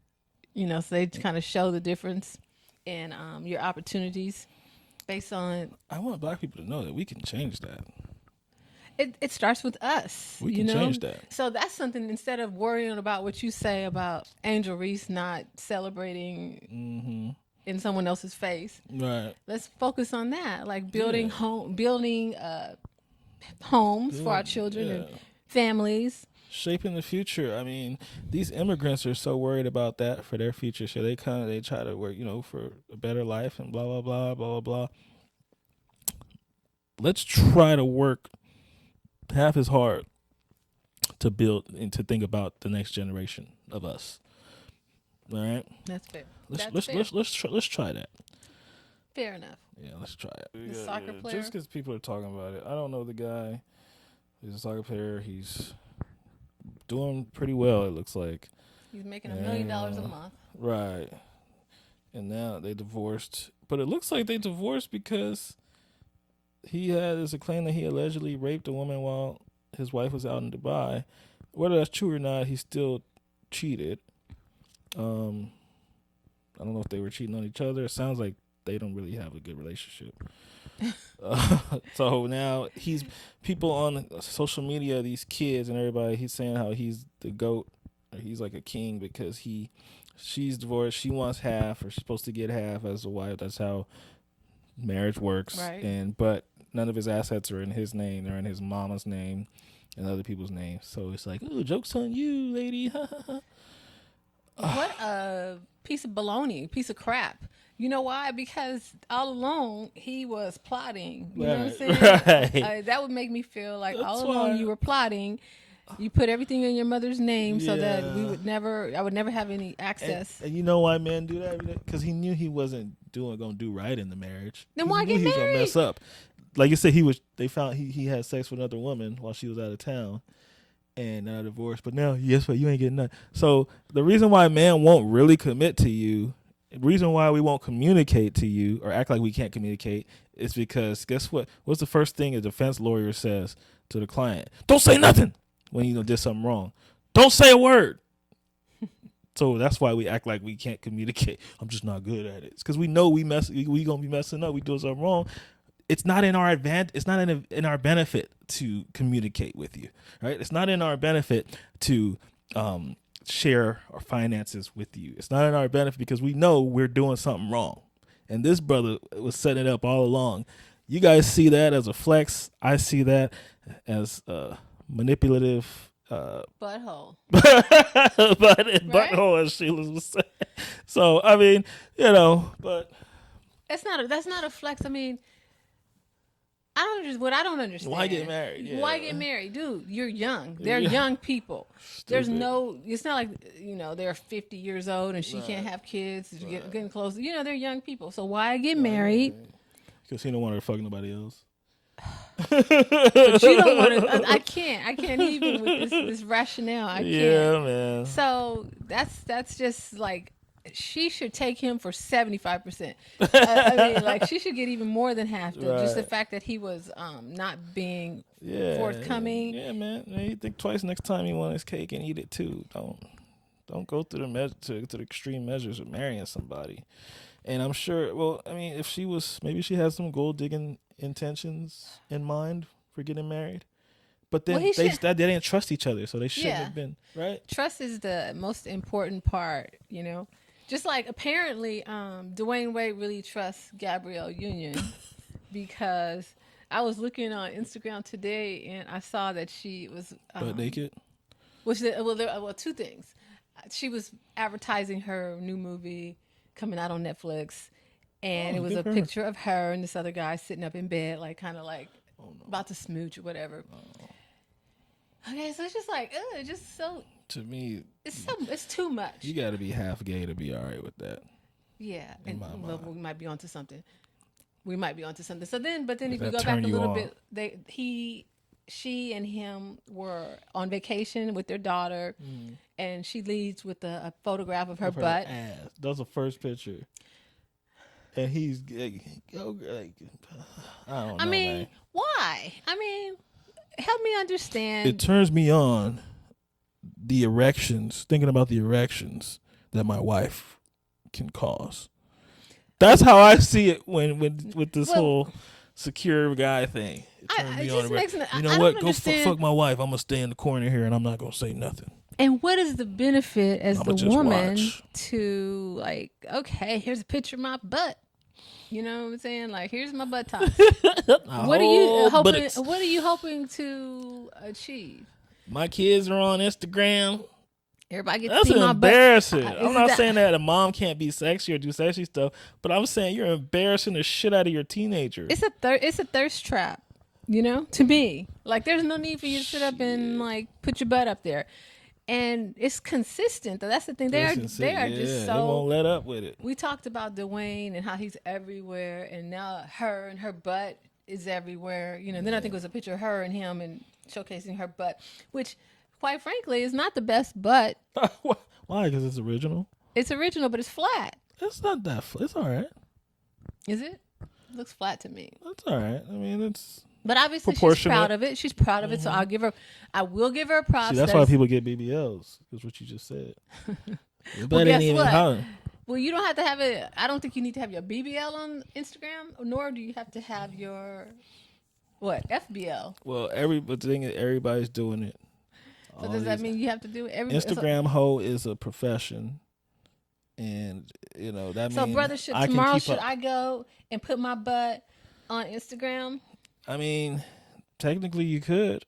you know, so they kind of show the difference in your opportunities based on. I want black people to know that we can change that. It starts with us. We can change that. So that's something, instead of worrying about what you say about Angel Reese not celebrating in someone else's face. Right. Let's focus on that, like building homes for our children and families. Shaping the future. I mean, these immigrants are so worried about that for their future, so they try to work, you know, for a better life and blah blah blah blah blah blah. Let's try to work half as hard to build and to think about the next generation of us. All right, that's fair. Let's try that. Fair enough. Yeah, let's try it. The soccer player. Just because people are talking about it, I don't know the guy. He's a soccer player. He's doing pretty well. It looks like he's making $1 million a month. Right, and now they divorced, but it looks like they divorced because he has a claim that he allegedly raped a woman while his wife was out in Dubai. Whether that's true or not, he still cheated. I don't know if they were cheating on each other. It sounds like they don't really have a good relationship. So now people on social media, these kids and everybody, he's saying how he's the GOAT, or he's like a king because she's divorced. She wants half, or she's supposed to get half as a wife. That's how marriage works. Right. But none of his assets are in his name. They're in his mama's name and other people's names. So it's like, ooh, joke's on you, lady. What a piece of baloney, piece of crap. You know why? Because all along he was plotting. You know what I'm saying? Right. That would make me feel like That's all along why. you were plotting. You put everything in your mother's name so that I would never have any access. And you know why men do that? Because he knew he wasn't gonna do right in the marriage. Then He why knew get he was gonna married? mess up. Like you said, they found he had sex with another woman while she was out of town, and now divorced. But now, guess what? You ain't getting nothing. So the reason why man won't really commit to you, the reason why we won't communicate to you or act like we can't communicate, is because guess what? What's the first thing a defense lawyer says to the client? Don't say nothing when you did something wrong. Don't say a word. So that's why we act like we can't communicate. I'm just not good at it. It's because we know we gonna be messing up. We do something wrong. It's not in our It's not in our benefit to communicate with you, right? It's not in our benefit to share our finances with you. It's not in our benefit because we know we're doing something wrong. And this brother was setting it up all along. You guys see that as a flex. I see that as manipulative. Butthole. Butthole, as Sheila was saying. So I mean, but That's not a flex. I mean, what I don't understand. Why get married? Yeah. Why get married? Dude, you're young. They're young people. There's it's not like, they're 50 years old and she can't have kids. Getting close. They're young people. So why get married? Because he don't want her to fuck nobody else. But you don't want to. I can't even with this rationale. I can't. Yeah, man. So that's just like, she should take him for 75%. I mean, like, she should get even more than half. Just the fact that he was not being forthcoming. Yeah, man. You think twice next time you want his cake and eat it too. Don't go through the extreme measures of marrying somebody. And I'm sure. Well, I mean, if maybe she has some gold digging intentions in mind for getting married. But then they didn't trust each other, so they shouldn't have been, right? Trust is the most important part, Just like, apparently, Dwayne Wade really trusts Gabrielle Union because I was looking on Instagram today and I saw that she was butt naked. Well, two things. She was advertising her new movie coming out on Netflix, and it was a picture of her and this other guy sitting up in bed, like kind of like about to smooch or whatever. Okay, so it's just like, just so. To me, it's too much. You got to be half gay to be all right with that. Yeah, and we might be onto something. So then, but then if you go back a turn you little on? bit, he she and him were on vacation with their daughter, and she leads with a photograph of her butt. Ass. That's the first picture. And he's like, I don't know. I mean, man. why? I mean, help me understand. It turns me on the erections, thinking about the erections that my wife can cause. That's how I see it when with this whole secure guy thing. It turns me on. You know what? Go fuck my wife. I'm gonna stay in the corner here and I'm not gonna say nothing. And what is the benefit as I'ma the just woman watch. to like, okay, here's a picture of my butt. You know what I'm saying? Like, here's my butt top. What are you hoping? What are you hoping to achieve? My kids are on Instagram. Everybody gets That's to see my embarrassing. butt. I'm not saying that a mom can't be sexy or do sexy stuff, but I'm saying you're embarrassing the shit out of your teenager. It's a thirst trap. You know, to me, like, there's no need for you to sit up and like put your butt up there. And it's consistent, though. That's the thing. They are just so. They won't let up with it. We talked about Dwayne and how he's everywhere, and now her and her butt is everywhere. You know. Then I think it was a picture of her and him and showcasing her butt, which, quite frankly, is not the best butt. Why? Because it's original. It's original, but it's flat. It's not that. It's all right. Is it? It looks flat to me. It's all right. I mean, it's. But obviously, she's proud of it. She's proud of it, so I will give her props. See, that's why people get BBLs. Is what you just said. Well, guess what? Well, you don't have to have it. I don't think you need to have your BBL on Instagram, nor do you have to have your FBL. Well, but the thing is, everybody's doing it. So does that mean you have to do it? Instagram hoe is a profession, and you know that means. So, brother, should I go and put my butt on Instagram? I mean, technically you could.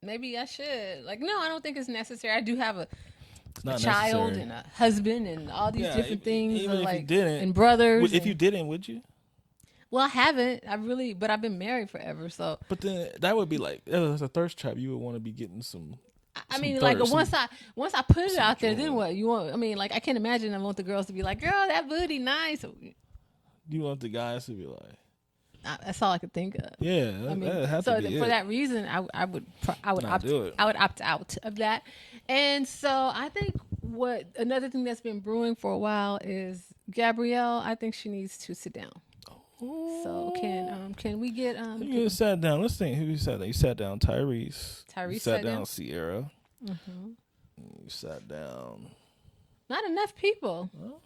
Maybe I should. Like, no, I don't think it's necessary. I do have a necessary. child and a husband and all these different things. Even if like, you didn't, and brothers. If you didn't, would you? Well, I haven't. But I've been married forever. So. But then that would be like, as a thirst trap, you would want to be getting some. I mean, like once I put it out there, then what you want? I mean, like I can't imagine. I want the girls to be like, "Girl, that booty nice." You want the guys to be like. That's all I could think of. Yeah, I mean, for that reason, I would opt out of that. And so I think another thing that's been brewing for a while is Gabrielle. I think she needs to sit down. So can we get You sat down. Let's think. Who sat down? You sat down. Tyrese. Tyrese sat down. Sierra. Mm-hmm. You sat down. Not enough people. Well,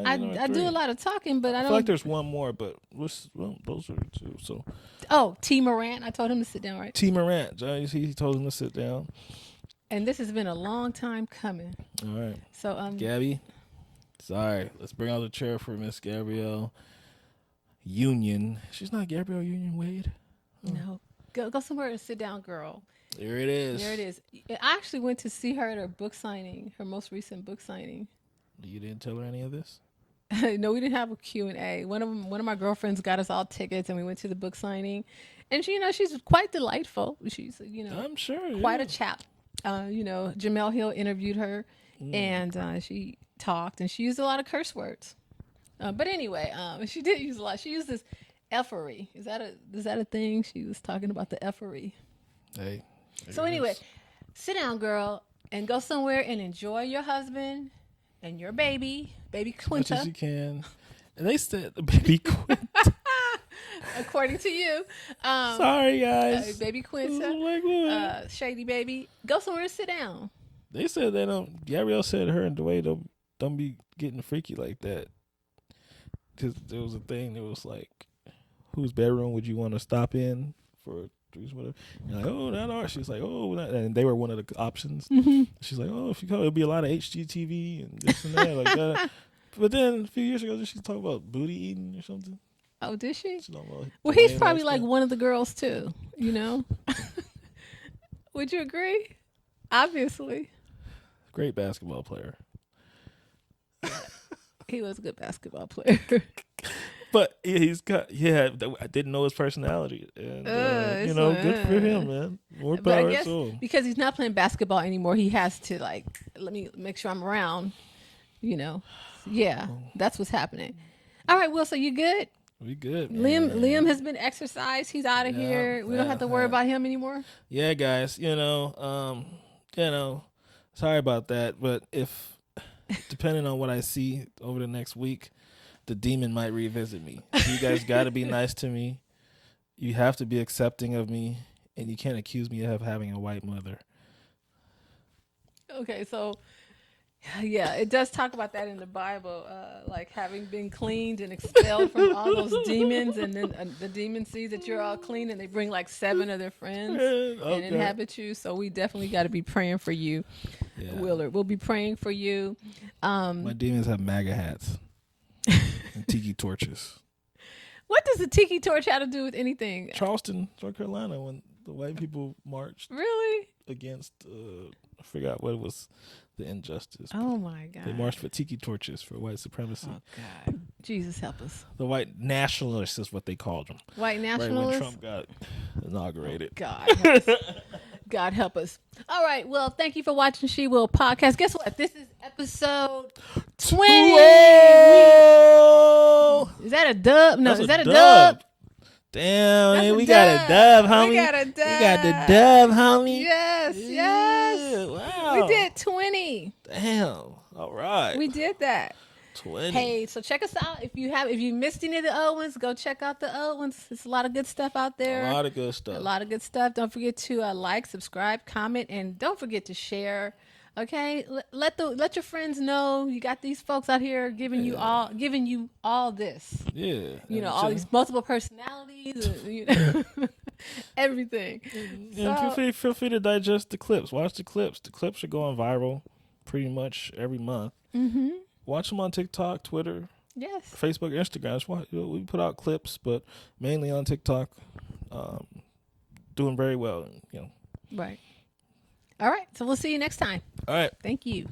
I do a lot of talking, but I don't feel like there's one more, but those are the two. So T. Morant, I told him to sit down, right? T. Morant, he told him to sit down. And this has been a long time coming. All right. So Gabby, sorry. Let's bring out the chair for Miss Gabrielle Union. She's not Gabrielle Union Wade. No, go somewhere and sit down, girl. There it is. There it is. I actually went to see her at her book signing, her most recent book signing. You didn't tell her any of this? No, we didn't have a Q&A. One of my girlfriends got us all tickets, and we went to the book signing. And she, she's quite delightful. She's, I'm sure, quite a chap. Jamel Hill interviewed her, and she talked, and she used a lot of curse words. But anyway, she did use a lot. She used this effery. Is that a thing? She was talking about the effery. Hey. So anyway, sit down, girl, and go somewhere and enjoy your husband and your baby Quinta. As much as you can. And they said baby Quinta. According to you. Sorry, guys. Baby Quinta. Shady baby. Go somewhere and sit down. They said they don't. Gabrielle said her and Dwayne don't be getting freaky like that. Because there was a thing that was like, whose bedroom would you want to stop in for whatever? You're like, oh, that are. She's like, oh, that. And they were one of the options. Mm-hmm. She's like, oh, if you come, it'll be a lot of HGTV and this and that, like that. But then a few years ago, did she talk about booty eating or something? Oh, did she? Well, he's probably like one of the girls too. Would you agree? Obviously. Great basketball player. He was a good basketball player. But I didn't know his personality. And, good for him, man. More power. But I guess because he's not playing basketball anymore, he has to, like, let me make sure I'm around, Yeah, that's what's happening. All right, Will, so you good? We good. Liam has been exercised. He's out of here. We don't have to worry about him anymore. Yeah, guys. Sorry about that, but if depending on what I see over the next week, the demon might revisit me. So you guys got to be nice to me. You have to be accepting of me, and you can't accuse me of having a white mother. Okay, so yeah, it does talk about that in the Bible, like having been cleaned and expelled from all those demons, and then the demon sees that you're all clean, and they bring like 7 of their friends and inhabit you. So we definitely got to be praying for you, Willard. We'll be praying for you. My demons have MAGA hats and tiki torches. What does the tiki torch have to do with anything? Charleston, North Carolina, when the white people marched Really? against, I forgot what it was, the injustice. Oh my God. They marched for tiki torches for white supremacy. Oh God. Jesus help us. The white nationalists is what they called them. White Right nationalists? when Trump got inaugurated. God help us. God help us. All right. Well, thank you for watching She Will Podcast. Guess what? This is episode 20. Is that a dub? No, is that a dub? Damn, That's man, a we got a dub, homie. We got a dub. We got the dub, homie. Yes. Wow. We did 20. Damn. All right. We did that. 20. Hey, so check us out. If you missed any of the old ones, go check out the old ones. There's a lot of good stuff out there. A lot of good stuff. A lot of good stuff. Don't forget to like, subscribe, comment, and don't forget to share. Okay, let your friends know you got these folks out here giving you all this. Yeah. You know, all these multiple personalities. Everything. And feel free to digest the clips. Watch the clips. The clips are going viral pretty much every month. Mm-hmm. Watch them on TikTok, Twitter, Yes. Facebook, Instagram. We put out clips, but mainly on TikTok. Doing very well. Right. All right. So we'll see you next time. All right. Thank you.